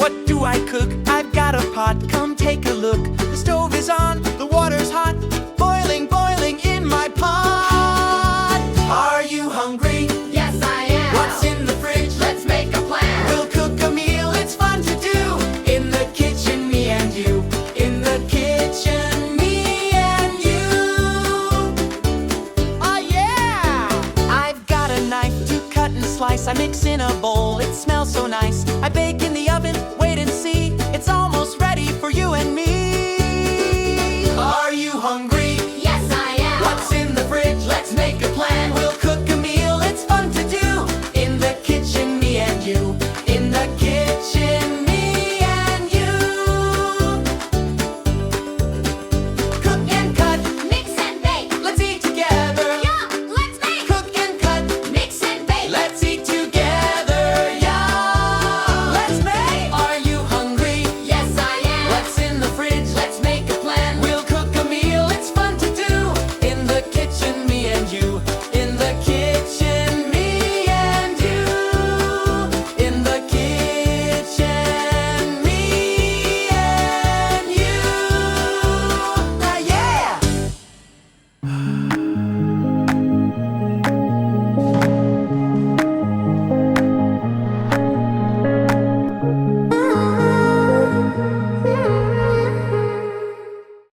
What do I cook? I've got a pot, come take a look. The stove is on, the water's hot, boiling, boiling in my pot. Are you hungry? Yes, I am. What's in the fridge? Let's make a plan. We'll cook a meal, it's fun to do. In the kitchen, me and you. In the kitchen, me and you. Oh yeah! I've got a knife to cut and slice. I mix in a bowl, it smells so nice. I bake in the oven.